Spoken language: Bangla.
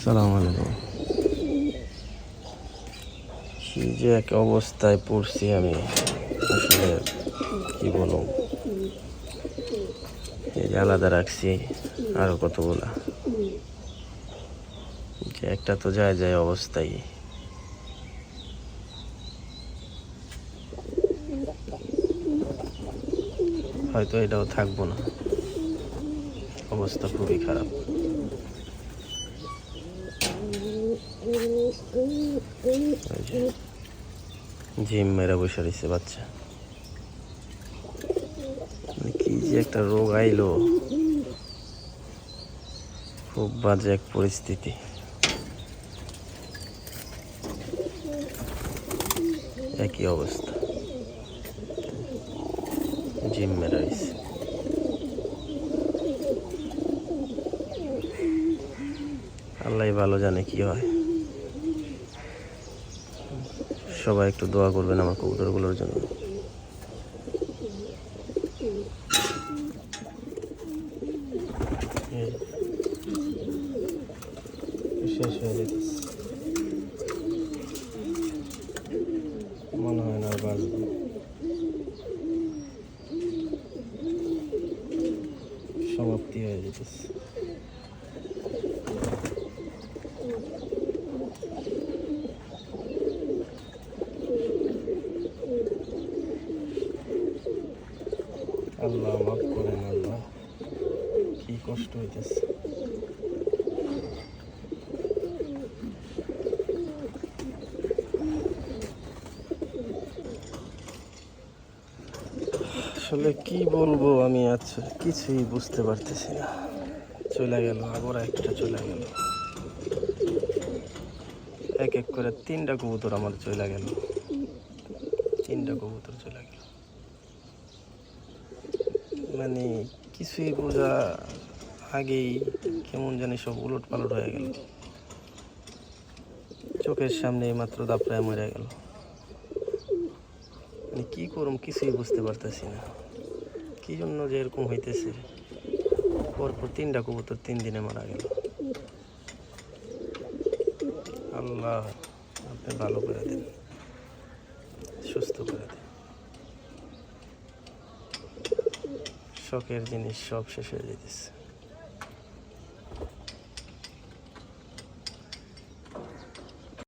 আসসালামু আলাইকুম। কি যে এক অবস্থায় পড়ছি আমি, আসলে কি বলবো। এই যে আলাদা রাখছি আরো কতগুলা, যে একটা তো যায় যায় অবস্থায়। হয়তো এটাও থাকবো না, অবস্থা খুবই খারাপ। জিম মেরা বসে রয়েছে বাচ্চা। কি যে একটা রোগ আইলো, খুব বাজে এক পরিস্থিতি। একই অবস্থা, জিম মেরা রয়েছে। আল্লাহ ভালো জানে কি হয়। সবাই একটু দোয়া করবেন আমার কবুতরগুলোর জন্য। শেষ হয়ে যেতেছে, মনে হয় না আর বাঁচবো। সমাপ্তি হয়ে যেতেছে। আল্লাহ মাফ করেন, আল্লাহ কি কষ্ট হইতেছে। আসলে কি বলবো আমি, আচ্ছা কিছুই বুঝতে পারতেছি না। চলে গেল, আবার একটা চলে গেল। এক এক করে 3টা কবুতর আমার চলে গেল, 3টা কবুতর চলে গেল। মানে কিছুই বোঝা আগেই কেমন জানি সব উলট পালট হয়ে গেল। চোখের সামনে মাত্র দাপড়ায় মরে গেল। মানে কি করুম কিছুই বুঝতে পারতেছি না, কি জন্য যে এরকম হইতেছে। পরপর 3টা কবুতর 3 দিনে মারা গেল। আল্লাহ আপনি ভালো করে দেন, সুস্থ করে দেন। শখের জিনিস সব শেষ হয়ে যেতেছে।